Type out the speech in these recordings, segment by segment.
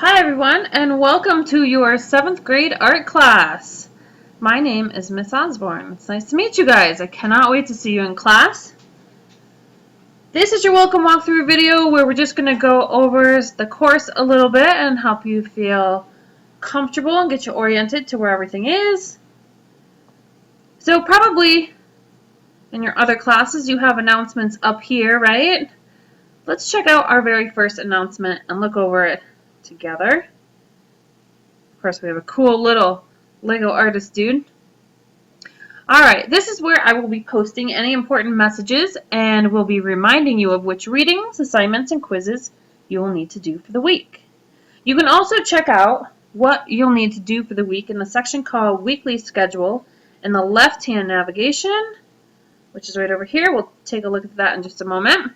Hi everyone, and welcome to your 7th grade art class. My name is Miss Osborne. It's nice to meet you guys. I cannot wait to see you in class. This is your welcome walkthrough video where we're just going to go over the course a little bit and help you feel comfortable and get you oriented to where everything is. So probably in your other classes you have announcements up here, right? Let's check out our very first announcement and look over it together. Of course, we have a cool little Lego artist dude. Alright, this is where I will be posting any important messages and will be reminding you of which readings, assignments, and quizzes you will need to do for the week. You can also check out what you'll need to do for the week in the section called Weekly Schedule in the left-hand navigation, which is right over here. We'll take a look at that in just a moment.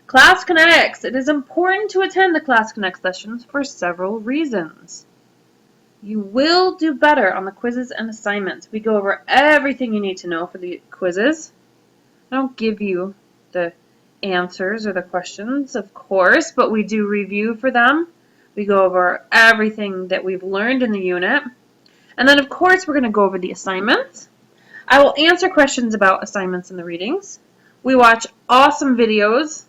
Class Connects. It is important to attend the Class Connect sessions for several reasons. You will do better on the quizzes and assignments. We go over everything you need to know for the quizzes. I don't give you the answers or the questions, of course, but we do review for them. We go over everything that we've learned in the unit. And then, of course, we're going to go over the assignments. I will answer questions about assignments and the readings. We watch awesome videos.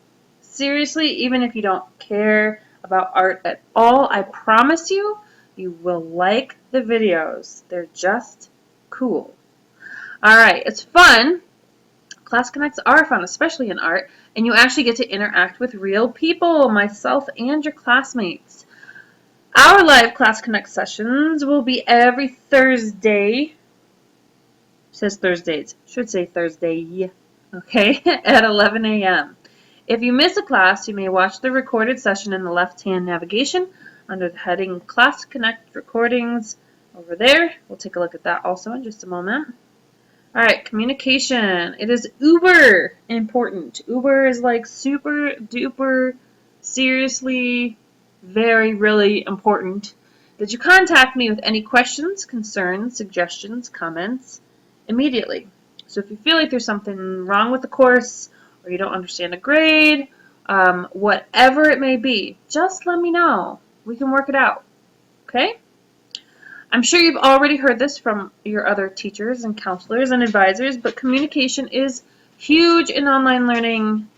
Seriously, even if you don't care about art at all, I promise you, you will like the videos. They're just cool. Alright, it's fun. Class Connects are fun, especially in art, and you actually get to interact with real people, myself and your classmates. Our live Class Connect sessions will be every Thursday. It says Thursdays. Should say Thursday. Okay, at 11 a.m. If you miss a class, you may watch the recorded session in the left-hand navigation under the heading Class Connect Recordings over there. We'll take a look at that also in just a moment. Alright, communication. It is uber important. Uber is like super duper, seriously, very, really important that you contact me with any questions, concerns, suggestions, comments immediately. So if you feel like there's something wrong with the course or you don't understand a grade, whatever it may be, just let me know. We can work it out, okay? I'm sure you've already heard this from your other teachers and counselors and advisors, but communication is huge in online learning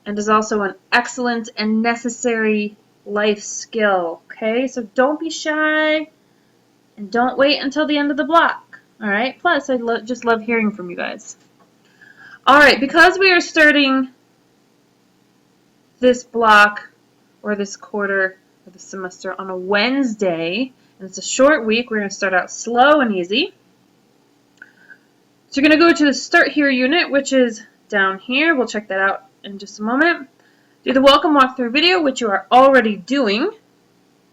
and is also an excellent and necessary life skill, okay? So don't be shy and don't wait until the end of the block, all right? Plus, I just love hearing from you guys. All right, because we are starting this block or this quarter of the semester on a Wednesday, and it's a short week, we're going to start out slow and easy. So you're going to go to the Start Here unit, which is down here. We'll check that out in just a moment. Do the welcome walkthrough video, which you are already doing.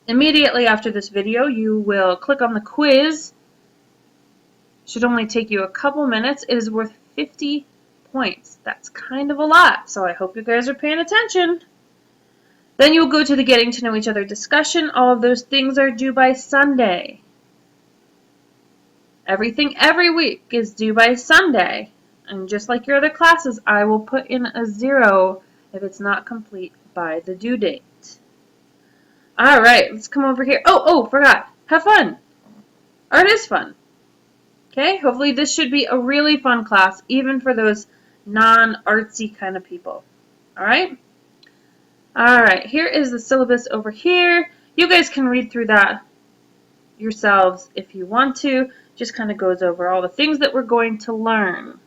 Immediately after this video, you will click on the quiz. It should only take you a couple minutes. It is worth 50 points. That's kind of a lot, so I hope you guys are paying attention. Then you'll go to the Getting to Know Each Other discussion. All of those things are due by Sunday. Everything every week is due by Sunday. And just like your other classes, I will put in a 0 if it's not complete by the due date. Alright, let's come over here. Oh, forgot. Have fun. Art is fun. Okay, hopefully this should be a really fun class, even for those non-artsy kind of people. Alright? Alright, here is the syllabus over here. You guys can read through that yourselves if you want to. Just kind of goes over all the things that we're going to learn.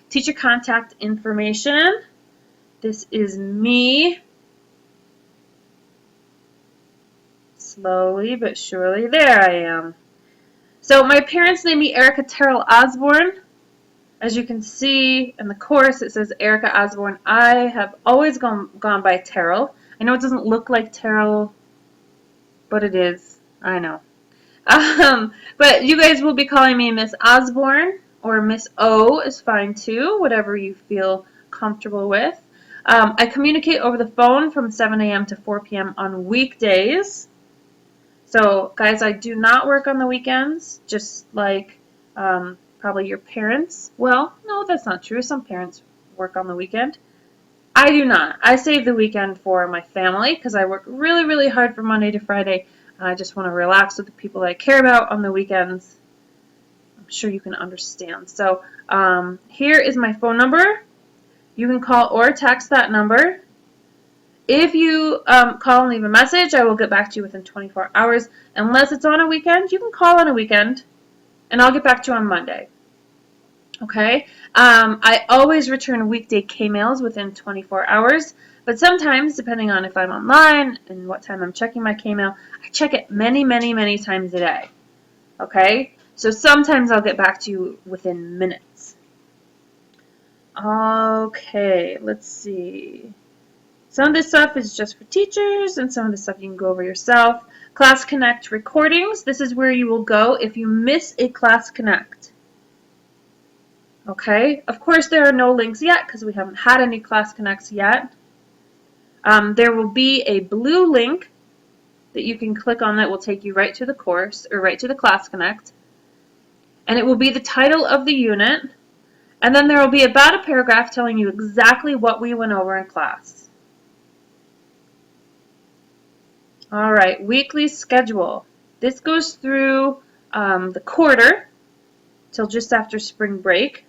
Teacher contact information. This is me. Slowly but surely, there I am. So my parents named me Erica Terrell Osborne. As you can see in the course, it says Erica Osborne. I have always gone by Terrell. I know it doesn't look like Terrell, but it is. I know. But you guys will be calling me Miss Osborne, or Miss O is fine too, whatever you feel comfortable with. I communicate over the phone from 7 a.m. to 4 p.m. on weekdays. So, guys, I do not work on the weekends, just like probably your parents. Well, no, that's not true. Some parents work on the weekend. I do not. I save the weekend for my family because I work really, really hard from Monday to Friday. I just want to relax with the people that I care about on the weekends. I'm sure you can understand. So here is my phone number. You can call or text that number. If you call and leave a message, I will get back to you within 24 hours. Unless it's on a weekend, you can call on a weekend, and I'll get back to you on Monday. Okay? I always return weekday K-mails within 24 hours, but sometimes, depending on if I'm online and what time I'm checking my K-mail, I check it many, many, many times a day. Okay? So sometimes I'll get back to you within minutes. Okay, let's see. Some of this stuff is just for teachers, and some of this stuff you can go over yourself. Class Connect recordings. This is where you will go if you miss a Class Connect. Okay, of course there are no links yet because we haven't had any Class Connects yet. There will be a blue link that you can click on that will take you right to the course or right to the Class Connect. And it will be the title of the unit. And then there will be about a paragraph telling you exactly what we went over in class. All right, weekly schedule. This goes through the quarter till just after spring break.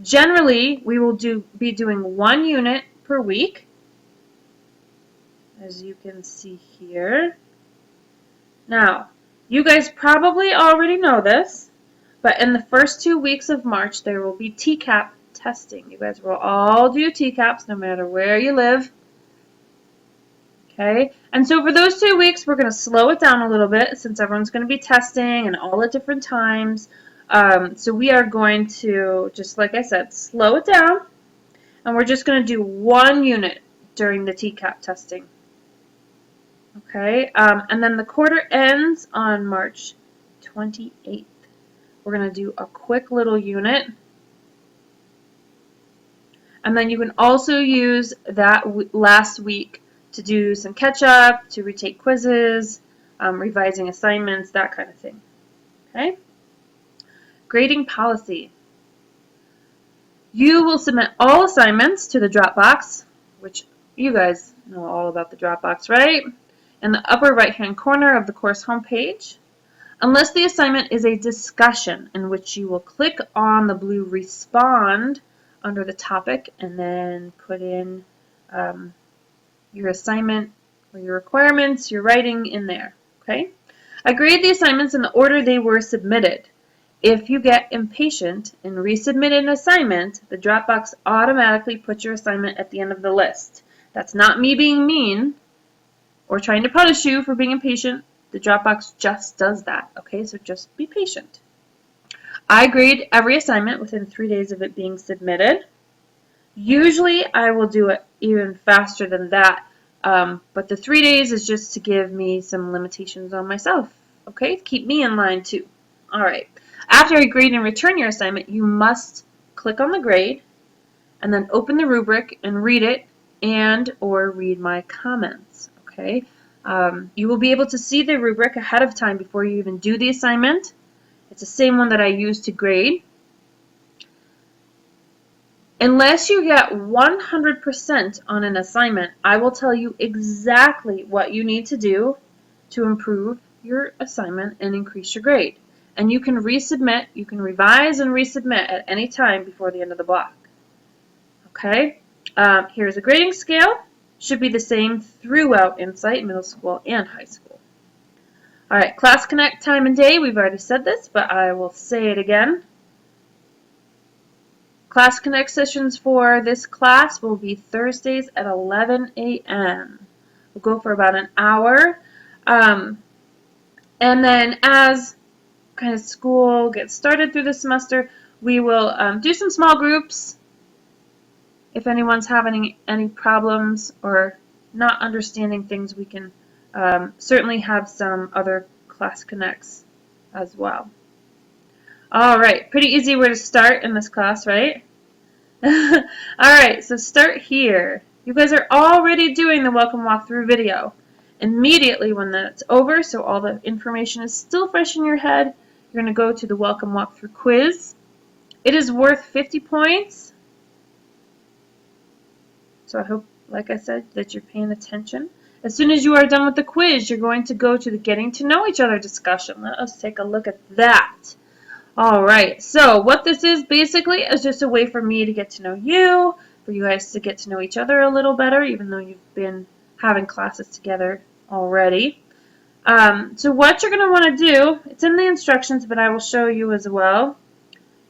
Generally, we will be doing one unit per week, as you can see here. Now, you guys probably already know this, but in the first 2 weeks of March, there will be TCAP testing. You guys will all do TCAPs no matter where you live. Okay, and so for those 2 weeks, we're going to slow it down a little bit since everyone's going to be testing and all at different times. So we are going to, just like I said, slow it down, and we're just going to do one unit during the TCAP testing. Okay, and then the quarter ends on March 28th. We're going to do a quick little unit. And then you can also use that last week to do some catch-up, to retake quizzes, revising assignments, that kind of thing. Okay? Grading policy. You will submit all assignments to the Dropbox, which you guys know all about the Dropbox, right? In the upper right-hand corner of the course homepage, unless the assignment is a discussion in which you will click on the blue Respond under the topic and then put in your assignment or your requirements, your writing in there. Okay? I grade the assignments in the order they were submitted. If you get impatient and resubmit an assignment, the Dropbox automatically puts your assignment at the end of the list. That's not me being mean or trying to punish you for being impatient. The Dropbox just does that, okay? So just be patient. I grade every assignment within 3 days of it being submitted. Usually I will do it even faster than that, but the 3 days is just to give me some limitations on myself, okay? Keep me in line too. All right. After you grade and return your assignment, you must click on the grade and then open the rubric and read it and or read my comments, okay? You will be able to see the rubric ahead of time before you even do the assignment. It's the same one that I use to grade. Unless you get 100% on an assignment, I will tell you exactly what you need to do to improve your assignment and increase your grade. And you can resubmit, you can revise and resubmit at any time before the end of the block. Okay? Here's a grading scale. Should be the same throughout Insight, middle school and high school. All right, Class Connect time and day. We've already said this, but I will say it again. Class Connect sessions for this class will be Thursdays at 11 a.m. We'll go for about an hour. And then as kind of school gets started through the semester, we will do some small groups. If anyone's having any problems or not understanding things, we can certainly have some other Class Connects as well. All right, pretty easy where to start in this class, right? All right, so start here. You guys are already doing the welcome walkthrough video. Immediately when that's over, so all the information is still fresh in your head, you're going to go to the welcome walkthrough quiz. It is worth 50 points. So I hope, like I said, that you're paying attention. As soon as you are done with the quiz, you're going to go to the Getting to Know Each Other discussion. Let us take a look at that. All right, so what this is basically is just a way for me to get to know you, for you guys to get to know each other a little better, even though you've been having classes together already. So what you're going to want to do, it's in the instructions, but I will show you as well.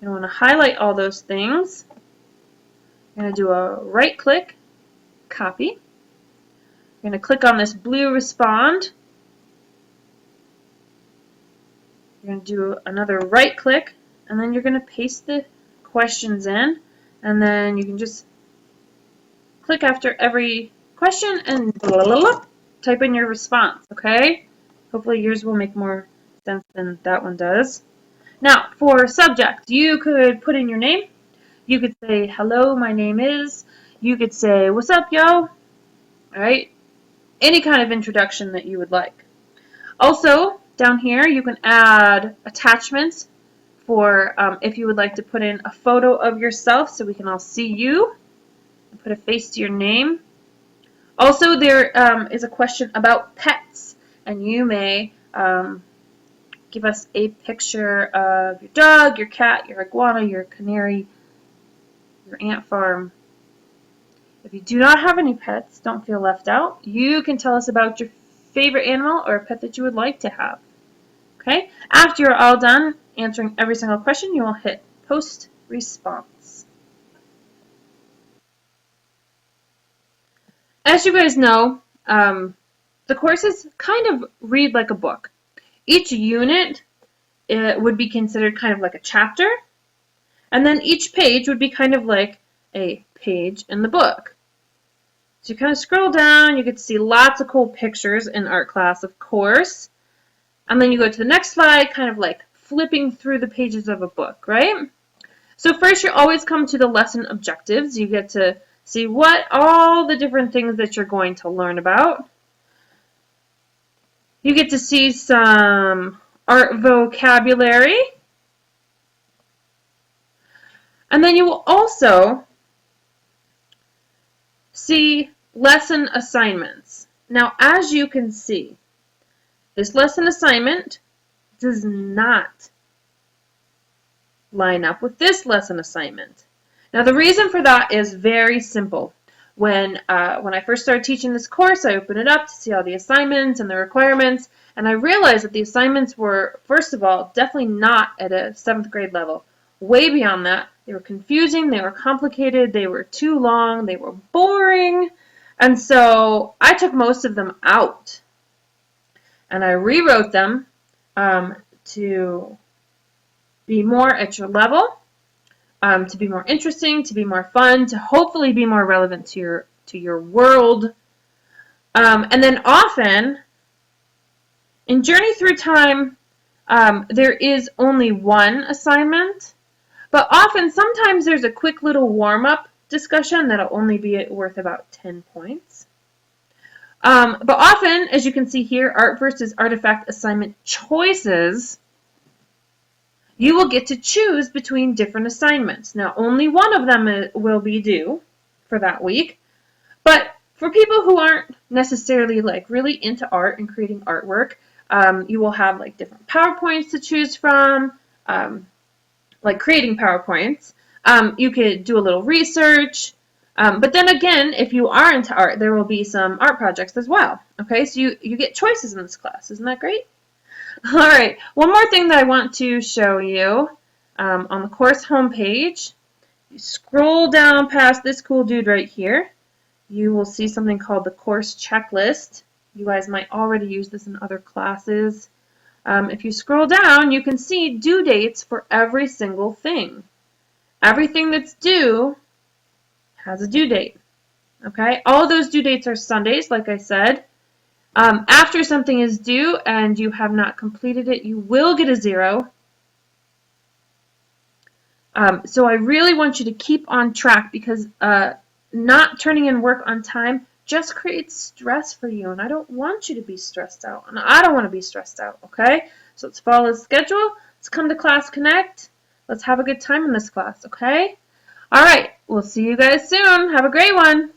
You want to highlight all those things. You're going to do a right click, copy. You're going to click on this blue respond. You're going to do another right click, and then you're going to paste the questions in, and then you can just click after every question and type in your response, okay? Hopefully yours will make more sense than that one does. Now, for subject, you could put in your name. You could say, hello, my name is. You could say, what's up, yo? All right? Any kind of introduction that you would like. Also, down here, you can add attachments for if you would like to put in a photo of yourself so we can all see you. And put a face to your name. Also, there is a question about pets, and you may give us a picture of your dog, your cat, your iguana, your canary, your ant farm. If you do not have any pets, don't feel left out. You can tell us about your favorite animal or a pet that you would like to have. Okay? After you're all done answering every single question, you will hit Post Response. As you guys know, the courses kind of read like a book. Each unit would be considered kind of like a chapter, and then each page would be kind of like a page in the book. So you kind of scroll down, you get to see lots of cool pictures in art class, of course. And then you go to the next slide, kind of like flipping through the pages of a book, right? So first you always come to the lesson objectives. You get to see what all the different things that you're going to learn about. You get to see some art vocabulary. And then you will also see lesson assignments. Now, as you can see, this lesson assignment does not line up with this lesson assignment. Now, the reason for that is very simple. When I first started teaching this course, I opened it up to see all the assignments and the requirements, and I realized that the assignments were, first of all, definitely not at a 7th grade level. Way beyond that. They were confusing, they were complicated, they were too long, they were boring, and so I took most of them out. And I rewrote them to be more at your level, to be more interesting, to be more fun, to hopefully be more relevant to your world. And then often, in Journey Through Time, there is only one assignment, but often, sometimes there's a quick little warm-up discussion that'll only be worth about 10 points. But often, as you can see here, Art versus Artifact assignment choices, you will get to choose between different assignments. Now, only one of them will be due for that week, but for people who aren't necessarily like really into art and creating artwork, you will have like different PowerPoints to choose from, like creating PowerPoints. You could do a little research. But then again, if you are into art, there will be some art projects as well. Okay, so you get choices in this class. Isn't that great? All right, one more thing that I want to show you on the course homepage. You scroll down past this cool dude right here. You will see something called the course checklist. You guys might already use this in other classes. If you scroll down, you can see due dates for every single thing. Everything that's due has a due date. Okay, all those due dates are Sundays, like I said. After something is due and you have not completed it, you will get a 0. So I really want you to keep on track, because not turning in work on time just creates stress for you, and I don't want you to be stressed out, and I don't want to be stressed out, okay? So let's follow the schedule. Let's come to Class Connect. Let's have a good time in this class, okay? All right, we'll see you guys soon. Have a great one.